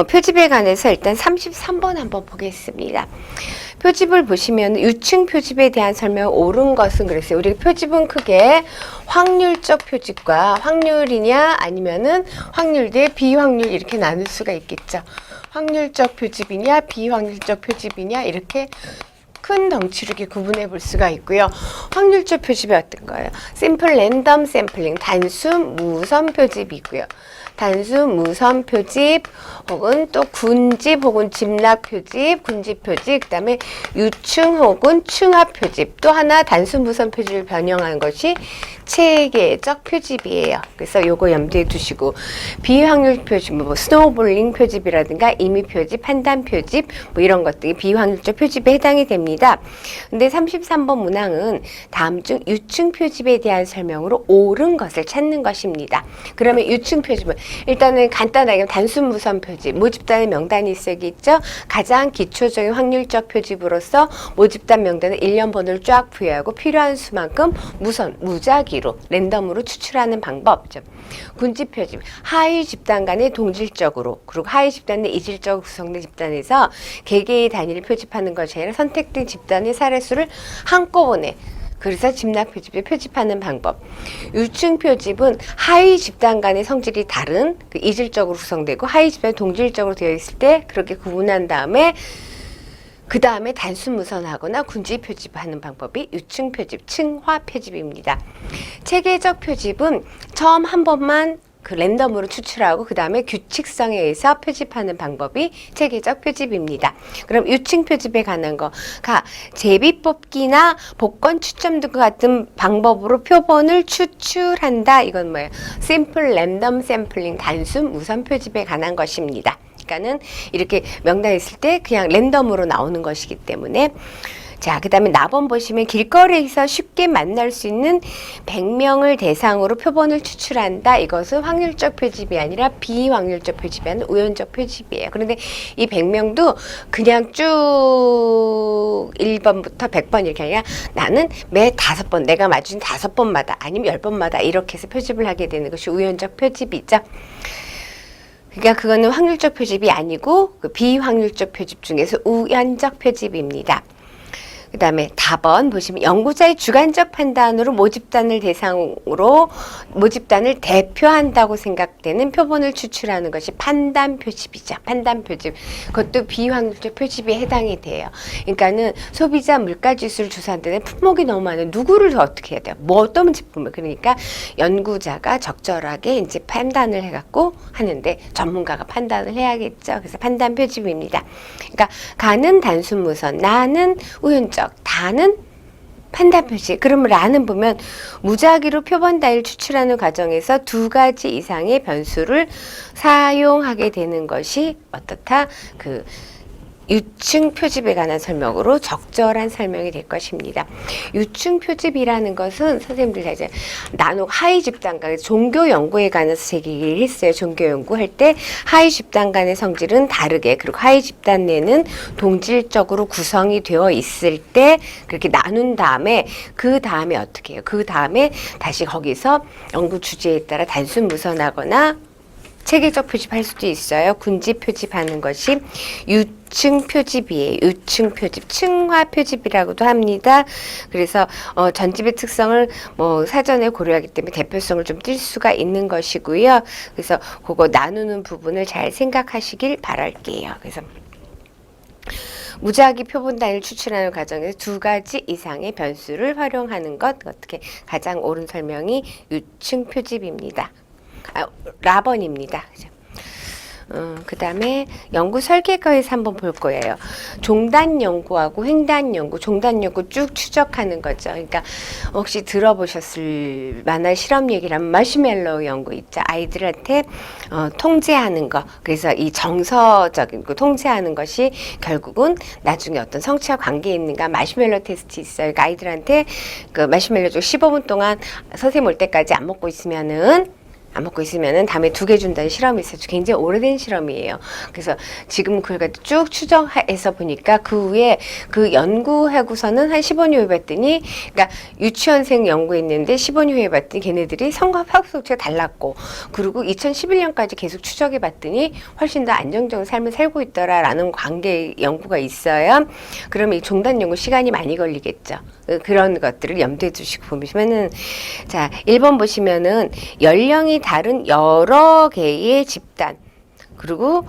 표집에 관해서 일단 33번 한번 보겠습니다. 표집을 보시면 유층 표집에 대한 설명 옳은 것은 그랬어요. 우리 표집은 크게 확률적 표집과 확률이냐 아니면은 확률 대 비확률 이렇게 나눌 수가 있겠죠. 확률적 표집이냐 비확률적 표집이냐 이렇게 큰 덩치로 이렇게 구분해 볼 수가 있고요. 확률적 표집이 어떤 거예요? 심플 랜덤 샘플링, 단순 무선 표집이고요. 단순 무선 표집 혹은 또 군집 혹은 집락 표집, 군집 표집, 그 다음에 유층 혹은 층합 표집, 또 하나 단순 무선 표집을 변형한 것이 체계적 표집이에요. 그래서 요거 염두에 두시고 비확률 표집, 뭐 스노우볼링 표집이라든가 임의 표집, 판단 표집 뭐 이런 것들이 비확률적 표집에 해당이 됩니다. 근데 33번 문항은 다음 중 유층 표집에 대한 설명으로 옳은 것을 찾는 것입니다. 그러면 유층 표집은 일단은 간단하게 단순 무선 표집, 모집단의 명단이 있어야겠죠. 가장 기초적인 확률적 표집으로서 모집단 명단에 일련 번호를 쫙 부여하고 필요한 수만큼 무선, 무작위로 랜덤으로 추출하는 방법이죠. 군집 표집, 하위 집단 간의 동질적으로 그리고 하위 집단 내 이질적으로 구성된 집단에서 개개의 단위를 표집하는 것이 아니라 선택된 집단의 사례수를 한꺼번에 그래서 집락 표집에 표집하는 방법. 유층 표집은 하위 집단 간의 성질이 다른 그 이질적으로 구성되고 하위 집단이 동질적으로 되어 있을 때 그렇게 구분한 다음에 그 다음에 단순 무선하거나 군집 표집하는 방법이 유층 표집, 층화 표집입니다. 체계적 표집은 처음 한 번만 그 랜덤으로 추출하고 그 다음에 규칙성에 의해서 표집하는 방법이 체계적 표집입니다. 그럼 유층 표집에 관한 거가 제비 뽑기나 복권 추첨 등과 같은 방법으로 표본을 추출한다. 이건 뭐예요? 심플 랜덤 샘플링, 단순 무선 표집에 관한 것입니다. 그러니까는 이렇게 명단에 있을 때 그냥 랜덤으로 나오는 것이기 때문에 자, 그 다음에 나번 보시면 길거리에서 쉽게 만날 수 있는 100명을 대상으로 표본을 추출한다. 이것은 확률적 표집이 아니라 비확률적 표집이 아니라 우연적 표집이에요. 그런데 이 100명도 그냥 쭉 1번부터 100번 이렇게 아니라 나는 매 5번, 내가 맞춘 5번마다 아니면 10번마다 이렇게 해서 표집을 하게 되는 것이 우연적 표집이죠. 그러니까 그거는 확률적 표집이 아니고 그 비확률적 표집 중에서 우연적 표집입니다. 그 다음에 답은 보시면 연구자의 주관적 판단으로 모집단을 대상으로 모집단을 대표한다고 생각되는 표본을 추출하는 것이 판단 표집이죠. 판단 표집. 그것도 비확률적 표집에 해당이 돼요. 그러니까는 소비자 물가 지수를 조사할 때는 품목이 너무 많아요. 누구를 더 어떻게 해야 돼요? 뭐 어떤 제품을. 그러니까 연구자가 적절하게 이제 판단을 해갖고 하는데 전문가가 판단을 해야겠죠. 그래서 판단 표집입니다. 그러니까 가는 단순 무선, 나는 우연적, 다는 판단 표시. 그러면 라는 보면 무작위로 표본 단위를 추출하는 과정에서 2가지 이상의 변수를 사용하게 되는 것이 어떻다? 그 유층 표집에 관한 설명으로 적절한 설명이 될 것입니다. 유층 표집이라는 것은 선생님들 이제 나누고 하위 집단 간의 종교 연구에 관해서 얘기를 했어요. 종교 연구할 때 하위 집단 간의 성질은 다르게 그리고 하위 집단 내는 동질적으로 구성이 되어 있을 때 그렇게 나눈 다음에 그 다음에 어떻게 해요? 그 다음에 다시 거기서 연구 주제에 따라 단순 무선하거나 체계적 표집할 수도 있어요. 군집 표집하는 것이 유층 표집이에요. 유층 표집, 층화 표집이라고도 합니다. 그래서 전집의 특성을 뭐 사전에 고려하기 때문에 대표성을 좀 띌 수가 있는 것이고요. 그래서 그거 나누는 부분을 잘 생각하시길 바랄게요. 그래서 무작위 표본 단위를 추출하는 과정에서 2가지 이상의 변수를 활용하는 것 어떻게 가장 옳은 설명이 유층 표집입니다. 라번입니다. 그 다음에 연구 설계과에서 한번 볼 거예요. 종단 연구하고 횡단 연구, 종단 연구 쭉 추적하는 거죠. 그러니까 혹시 들어보셨을 만한 실험 얘기라면 마시멜로우 연구 있죠. 아이들한테 통제하는 거. 그래서 이 정서적인 거 통제하는 것이 결국은 나중에 어떤 성취와 관계에 있는가 마시멜로 테스트 있어요. 그러니까 아이들한테 그 마시멜로 쪽 15분 동안 선생님 올 때까지 안 먹고 있으면은 안 먹고 있으면은 다음에 2개 준다는 실험이 있어요. 굉장히 오래된 실험이에요. 그래서 지금 그걸 가지고 쭉 추정해서 보니까 그 후에 그 연구하고서는 한 15년 후에 봤더니, 그러니까 유치원생 연구했는데 15년 후에 봤더니 걔네들이 성과 합숙제가 달랐고, 그리고 2011년까지 계속 추적해 봤더니 훨씬 더 안정적인 삶을 살고 있더라라는 관계 연구가 있어요. 그러면 이 종단 연구 시간이 많이 걸리겠죠. 그런 것들을 염두에 두시고 보시면은, 자, 1번 보시면은 연령이 다른 여러 개의 집단, 그리고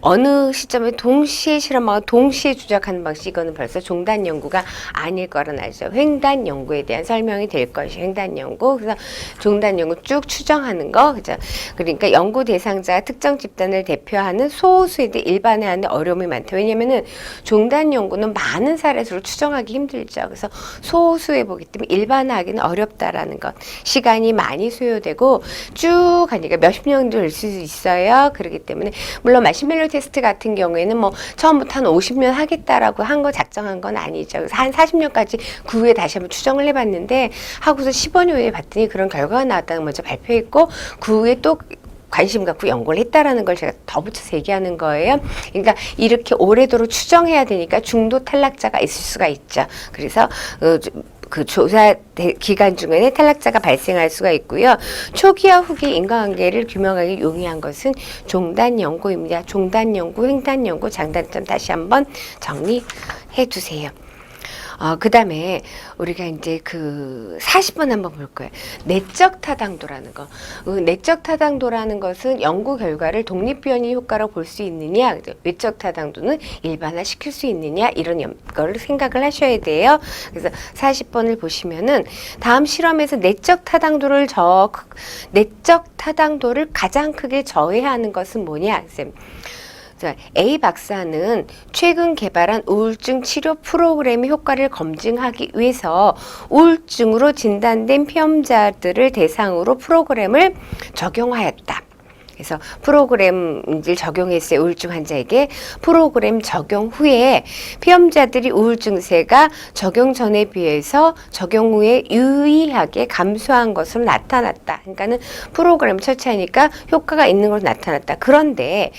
어느 시점에 동시에 실험하고 동시에 조작하는 방식, 이거는 벌써 종단 연구가 아닐 거란 알죠. 횡단 연구에 대한 설명이 될 것이 횡단 연구. 그래서 종단 연구 쭉 추정하는 거, 그죠? 그러니까 연구 대상자가 특정 집단을 대표하는 소수에 대해 일반화하는 어려움이 많다. 왜냐면은 종단 연구는 많은 사례수로 추정하기 힘들죠. 그래서 소수에 보기 때문에 일반화하기는 어렵다라는 것. 시간이 많이 소요되고 쭉 하니까 몇십 년도 될 수 있어요. 그렇기 때문에 물론 마시멜로 테스트 같은 경우에는 뭐 처음부터 한 50년 하겠다라고 한 거 작정한 건 아니죠. 그래서 한 40년까지 그 후에 다시 한번 추정을 해봤는데 하고서 15년 후에 봤더니 그런 결과가 나왔다는 걸 먼저 발표했고 그 후에 또 관심 갖고 연구를 했다라는 걸 제가 더 붙여서 얘기하는 거예요. 그러니까 이렇게 오래도록 추정해야 되니까 중도 탈락자가 있을 수가 있죠. 그래서 그 조사 기간 중에는 탈락자가 발생할 수가 있고요. 초기와 후기 인과관계를 규명하기 용이한 것은 종단 연구입니다. 종단 연구, 횡단 연구, 장단점 다시 한번 정리해 두세요. 그 다음에 우리가 이제 그 40번 한번 볼 거예요. 내적 타당도라는 거. 내적 타당도라는 것은 연구 결과를 독립변이 효과로 볼 수 있느냐, 외적 타당도는 일반화 시킬 수 있느냐, 이런 거를 생각을 하셔야 돼요. 그래서 40번을 보시면은 다음 실험에서 내적 타당도를 가장 크게 저해하는 것은 뭐냐? A 박사는 최근 개발한 우울증 치료 프로그램의 효과를 검증하기 위해서 우울증으로 진단된 피험자들을 대상으로 프로그램을 적용하였다. 그래서 프로그램을 적용했어요. 우울증 환자에게. 프로그램 적용 후에 피험자들이 우울증세가 적용 전에 비해서 적용 후에 유의하게 감소한 것으로 나타났다. 그러니까는 프로그램 처치하니까 효과가 있는 걸로 나타났다. 그런데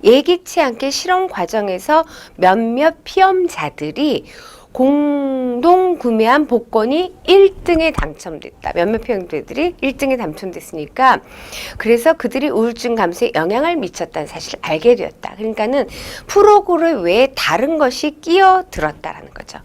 예기치 않게 실험 과정에서 몇몇 피험자들이 공동 구매한 복권이 1등에 당첨됐다. 몇몇 피험자들이 1등에 당첨됐으니까 그래서 그들이 우울증 감소에 영향을 미쳤다는 사실을 알게 되었다. 그러니까는 프로그램 외에 다른 것이 끼어들었다라는 거죠.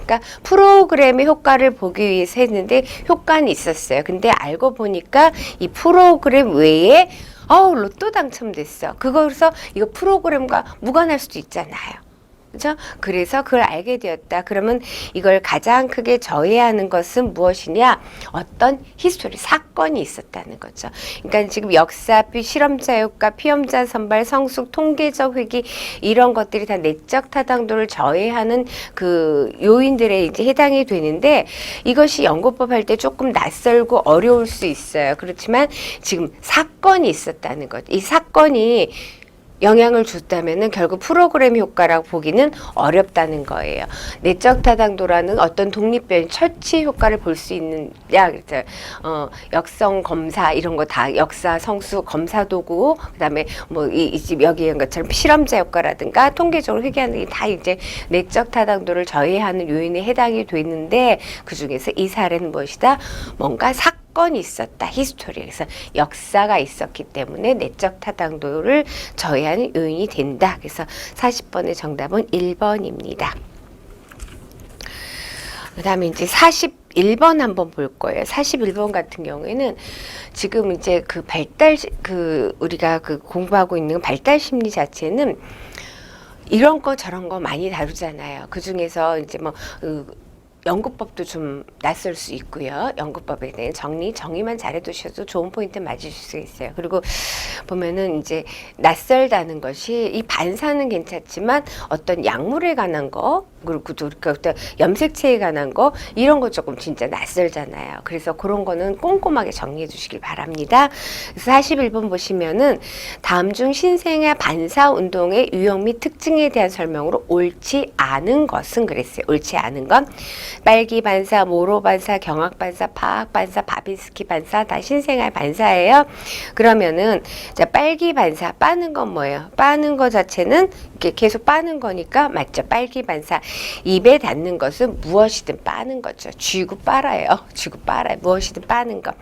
그러니까 프로그램의 효과를 보기 위해서 했는데 효과는 있었어요. 근데 알고 보니까 이 프로그램 외에 로또 당첨됐어. 그거서 이거 프로그램과 무관할 수도 있잖아요. 그죠? 그래서 그걸 알게 되었다. 그러면 이걸 가장 크게 저해하는 것은 무엇이냐? 어떤 히스토리, 사건이 있었다는 거죠. 그러니까 지금 역사, 실험자 효과, 피험자 선발, 성숙, 통계적 회귀 이런 것들이 다 내적 타당도를 저해하는 그 요인들에 이제 해당이 되는데 이것이 연구법 할 때 조금 낯설고 어려울 수 있어요. 그렇지만 지금 사건이 있었다는 거죠. 이 사건이 영향을 줬다면은 결국 프로그램 효과라고 보기는 어렵다는 거예요. 내적 타당도라는 어떤 독립변 처치 효과를 볼 수 있느냐, 그래서 역성 검사 이런 거 다 역사 성수 검사 도구, 그다음에 뭐 이 집 여기 있는 것처럼 실험자 효과라든가 통계적으로 회귀하는 게 다 이제 내적 타당도를 저해하는 요인에 해당이 되는데 그 중에서 이 사례는 무엇이다? 뭔가 사건이 있었다. 히스토리. 그래서 역사가 있었기 때문에 내적 타당도를 저해하는 요인이 된다. 그래서 40번의 정답은 1번입니다. 그 다음에 이제 41번 한번 볼 거예요. 41번 같은 경우에는 지금 이제 그 우리가 그 공부하고 있는 발달 심리 자체는 이런 거 저런 거 많이 다루잖아요. 그 중에서 이제 뭐, 연구법도 좀 낯설 수 있고요. 연구법에 대한 정의만 잘해두셔도 좋은 포인트 맞으실 수 있어요. 그리고 보면은 이제 낯설다는 것이 이 반사는 괜찮지만 어떤 약물에 관한 거, 그리고 어떤 염색체에 관한 거 이런 거 조금 진짜 낯설잖아요. 그래서 그런 거는 꼼꼼하게 정리해 주시길 바랍니다. 그래서 41번 보시면은 다음 중 신생아 반사 운동의 유형 및 특징에 대한 설명으로 옳지 않은 것은 그랬어요. 옳지 않은 건 빨기 반사, 모로 반사, 경학 반사, 파악 반사, 바빈스키 반사 다 신생아 반사예요. 그러면은 자, 빨기 반사 빠는 건 뭐예요? 빠는 거 자체는 이렇게 계속 빠는 거니까 맞죠? 빨기 반사 입에 닿는 것은 무엇이든 빠는 거죠. 쥐고 빨아요. 쥐고 빨아요. 무엇이든 빠는 거.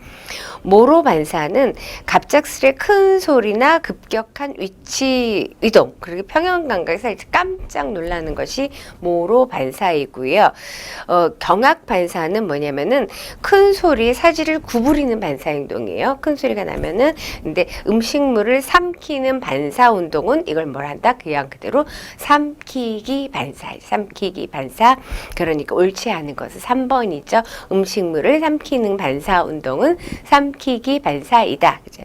모로 반사는 갑작스레 큰 소리나 급격한 위치 이동 그리고 평형 감각에서 깜짝 놀라는 것이 모로 반사이고요. 경악 반사는 뭐냐면은 큰 소리 사지를 구부리는 반사 행동이에요. 큰 소리가 나면은 근데 음식물을 삼키는 반사 운동은 이걸 뭘 한다? 그냥 그대로 삼키기 반사. 삼키기 반사. 그러니까 옳지 않은 것은 3번이죠. 음식물을 삼키는 반사 운동은 삼키기 반사이다. 그죠?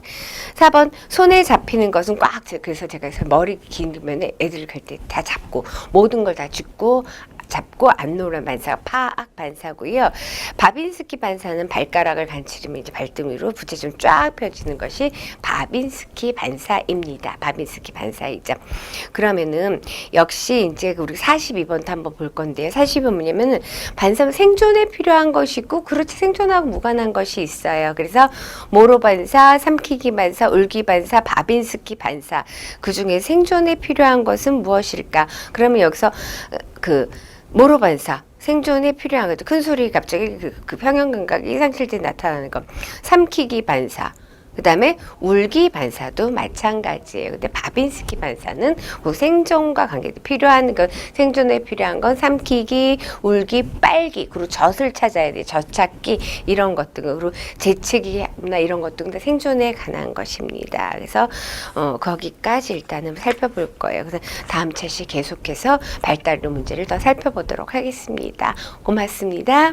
4번 손에 잡히는 것은 꽉 그래서 제가 머리 길면 애들 갈 때 다 잡고 모든 걸 다 쥐고 잡고 안 놓으란 반사가 파악 반사고요. 바빈스키 반사는 발가락을 간지르면 이제 발등 위로 부채좀 쫙 펴지는 것이 바빈스키 반사입니다. 바빈스키 반사이죠. 그러면은 역시 이제 우리 42번도 한번 볼 건데요. 42번 뭐냐면은 반사는 생존에 필요한 것이 있고 그렇지 생존하고 무관한 것이 있어요. 그래서 모로 반사, 삼키기 반사, 울기 반사, 바빈스키 반사 그 중에 생존에 필요한 것은 무엇일까? 그러면 여기서 모로 반사 생존에 필요한 것도 큰 소리 갑자기 그 평형 감각이 상실 때 나타나는 것 삼키기 반사 그 다음에 울기 반사도 마찬가지예요. 근데 바빈스키 반사는 그 생존과 관계 필요한 것 생존에 필요한 건 삼키기, 울기, 빨기 그리고 젖을 찾아야 돼. 젖 찾기 이런 것들 그리고 재채기나 이런 것도 근데 생존에 관한 것입니다. 그래서 거기까지 일단은 살펴볼 거예요. 그래서 다음 차시 계속해서 발달로 문제를 더 살펴보도록 하겠습니다. 고맙습니다.